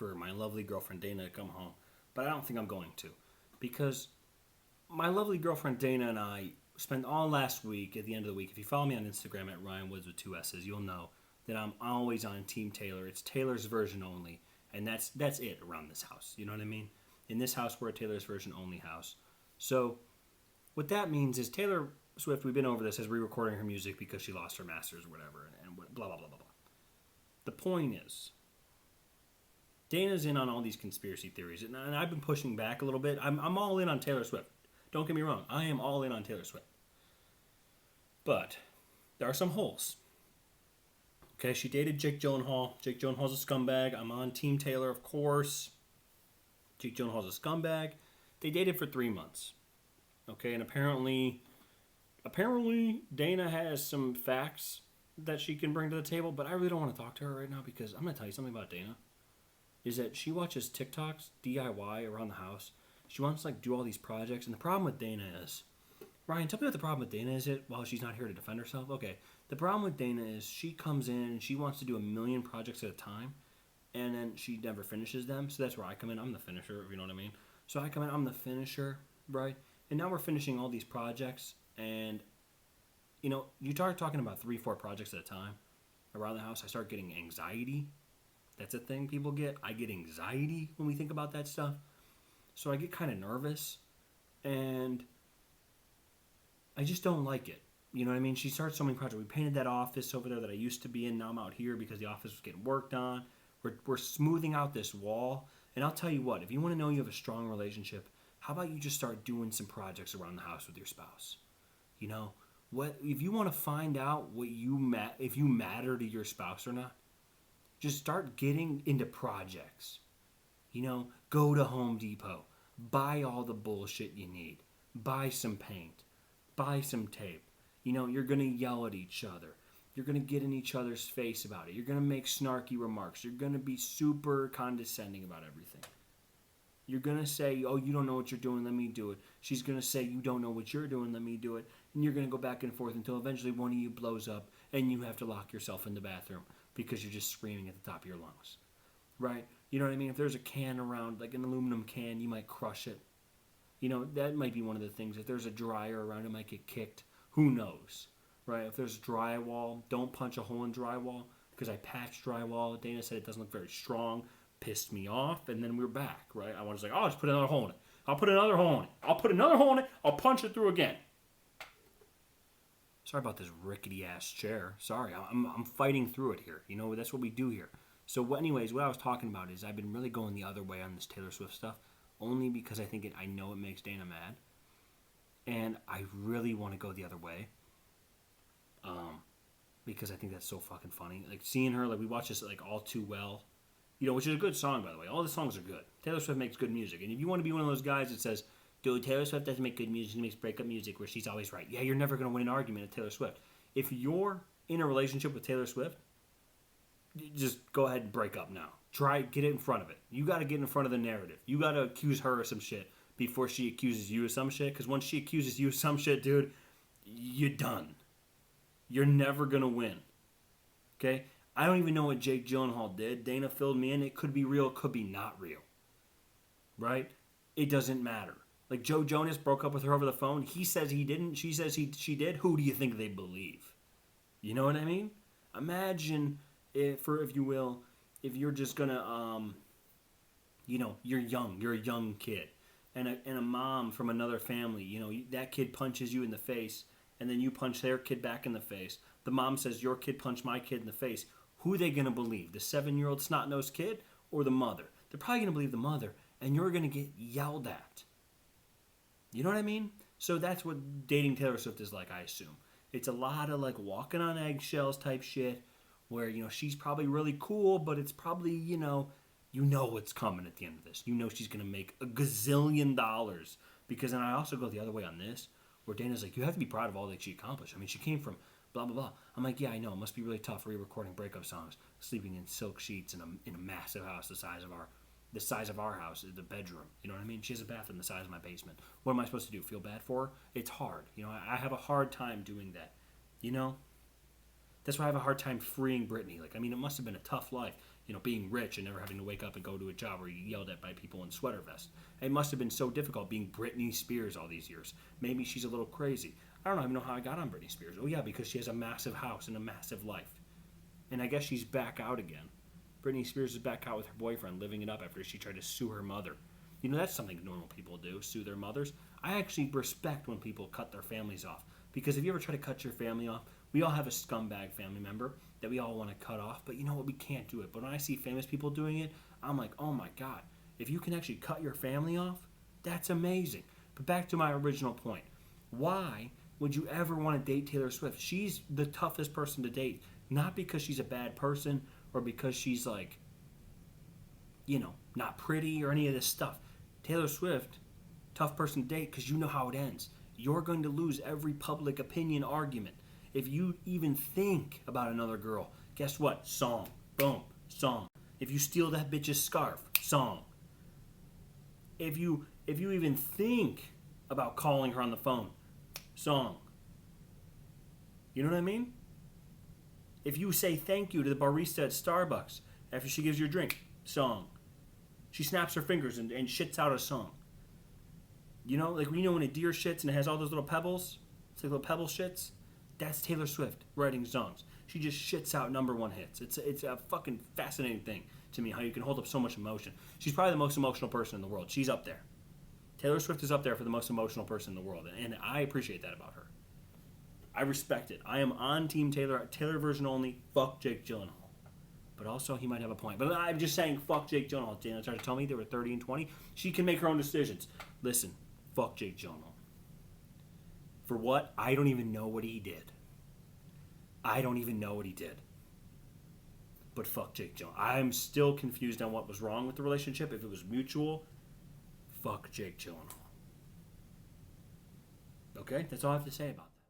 for my lovely girlfriend Dana to come home, but I don't think I'm going to, because my lovely girlfriend Dana and I spent all last week, at the end of the week, if you follow me on Instagram at Ryan Woods with two S's, you'll know that I'm always on Team Taylor. It's Taylor's version only, and that's it around this house. You know what I mean? In this house, we're a Taylor's version only house. So what that means is Taylor Swift, we've been over this, is re-recording her music because she lost her masters or whatever, and blah, blah, blah, blah, blah. The point is, Dana's in on all these conspiracy theories, and I've been pushing back a little bit. I'm all in on Taylor Swift. Don't get me wrong. I am all in on Taylor Swift. But there are some holes. Okay, she dated Jake Gylenhaal. Jake Gyllenhaal's a scumbag. I'm on Team Taylor, of course. Jake Gyllenhaal's a scumbag. They dated for 3 months. Okay, and apparently Dana has some facts that she can bring to the table, but I really don't want to talk to her right now because I'm going to tell you something about Dana. Is that she watches TikToks, DIY, around the house. She wants to do all these projects, and the problem with Dana is, Ryan, tell me what the problem with Dana is. While she's not here to defend herself. Okay, the problem with Dana is she comes in and she wants to do a million projects at a time, and then she never finishes them. So that's where I come in. I'm the finisher, if you know what I mean. So I come in, I'm the finisher, right? And now we're finishing all these projects, and you start talking about 3-4 projects at a time around the house. I start getting anxiety. That's a thing people get. I get anxiety when we think about that stuff. So I get kind of nervous, and I just don't like it. You know what I mean? She starts so many projects. We painted that office over there that I used to be in. Now I'm out here because the office was getting worked on. We're smoothing out this wall. And I'll tell you what, if you want to know you have a strong relationship, how about you just start doing some projects around the house with your spouse? What if you want to find out if you matter to your spouse or not? Just start getting into projects. Go to Home Depot. Buy all the bullshit you need. Buy some paint. Buy some tape. You're going to yell at each other. You're going to get in each other's face about it. You're going to make snarky remarks. You're going to be super condescending about everything. You're going to say, oh, you don't know what you're doing, let me do it. She's going to say, you don't know what you're doing, let me do it. And you're going to go back and forth until eventually one of you blows up and you have to lock yourself in the bathroom because you're just screaming at the top of your lungs. Right? You know what I mean? If there's a can around, like an aluminum can, you might crush it. That might be one of the things. If there's a dryer around, it might get kicked. Who knows? Right? If there's drywall, don't punch a hole in drywall because I patched drywall. Dana said it doesn't look very strong. Pissed me off, and then we're back, right? I was like, oh, just put another hole in it. I'll put another hole in it. I'll put another hole in it. I'll punch it through again. Sorry about this rickety-ass chair. Sorry, I'm fighting through it here. That's what we do here. So, anyways, what I was talking about is I've been really going the other way on this Taylor Swift stuff, only because I know it makes Dana mad, and I really want to go the other way, because I think that's so fucking funny. Like, seeing her, we watch this, All Too Well, which is a good song, by the way. All the songs are good. Taylor Swift makes good music. And if you want to be one of those guys that says, dude, Taylor Swift doesn't make good music, she makes breakup music where she's always right. Yeah, you're never going to win an argument with Taylor Swift. If you're in a relationship with Taylor Swift, just go ahead and break up now. Get it in front of it. You got to get in front of the narrative. You got to accuse her of some shit before she accuses you of some shit. Because once she accuses you of some shit, dude, you're done. You're never going to win. Okay? I don't even know what Jake Gylenhaal did. Dana filled me in. It could be real, it could be not real. Right? It doesn't matter. Like Joe Jonas broke up with her over the phone. He says he didn't. She says she did. Who do you think they believe? You know what I mean? Imagine, if you will, if you're just gonna, you're young. You're a young kid. And a mom from another family, that kid punches you in the face, and then you punch their kid back in the face. The mom says, your kid punched my kid in the face. Who are they going to believe? The 7-year-old snot-nosed kid or the mother? They're probably going to believe the mother, and you're going to get yelled at. You know what I mean? So that's what dating Taylor Swift is like, I assume. It's a lot of walking on eggshells type shit where, she's probably really cool, but it's probably, what's coming at the end of this. She's going to make a gazillion dollars. Because then I also go the other way on this, where Dana's like, you have to be proud of all that she accomplished. I mean, she came from blah, blah, blah. I'm like, yeah, I know. It must be really tough re-recording breakup songs, sleeping in silk sheets in a massive house the size of our house, the bedroom. You know what I mean? She has a bathroom the size of my basement. What am I supposed to do? Feel bad for her? It's hard. I have a hard time doing that. That's why I have a hard time freeing Britney. Like, I mean, it must have been a tough life, being rich and never having to wake up and go to a job where you yelled at by people in sweater vests. It must have been so difficult being Britney Spears all these years. Maybe she's a little crazy. I don't even know how I got on Britney Spears. Oh, yeah, because she has a massive house and a massive life. And I guess she's back out again. Britney Spears is back out with her boyfriend, living it up after she tried to sue her mother. That's something normal people do, sue their mothers. I actually respect when people cut their families off. Because if you ever try to cut your family off, we all have a scumbag family member that we all want to cut off. But you know what? We can't do it. But when I see famous people doing it, I'm like, oh my God. If you can actually cut your family off, that's amazing. But back to my original point. Why would you ever want to date Taylor Swift? She's the toughest person to date. Not because she's a bad person or because she's like, not pretty or any of this stuff. Taylor Swift, tough person to date because you know how it ends. You're going to lose every public opinion argument. If you even think about another girl, guess what? Song. Boom. Song. If you steal that bitch's scarf, song. If you even think about calling her on the phone, song. You know what I mean? If you say thank you to the barista at Starbucks after she gives you a drink, song. She snaps her fingers and shits out a song. Like when a deer shits and it has all those little pebbles? It's like little pebble shits. That's Taylor Swift writing songs. She just shits out #1 hits. It's a fucking fascinating thing to me how you can hold up so much emotion. She's probably the most emotional person in the world. She's up there. Taylor Swift is up there for the most emotional person in the world, and I appreciate that about her. I respect it. I am on Team Taylor. Taylor version only. Fuck Jake Gyllenhaal. But also, he might have a point. But I'm just saying, fuck Jake Gyllenhaal. Dana tried to tell me they were 30 and 20. She can make her own decisions. Listen, fuck Jake Gyllenhaal. For what? I don't even know what he did. But fuck Jake Gyllenhaal. I'm still confused on what was wrong with the relationship. If it was mutual, fuck Jake Gyllenhaal. Okay? That's all I have to say about that.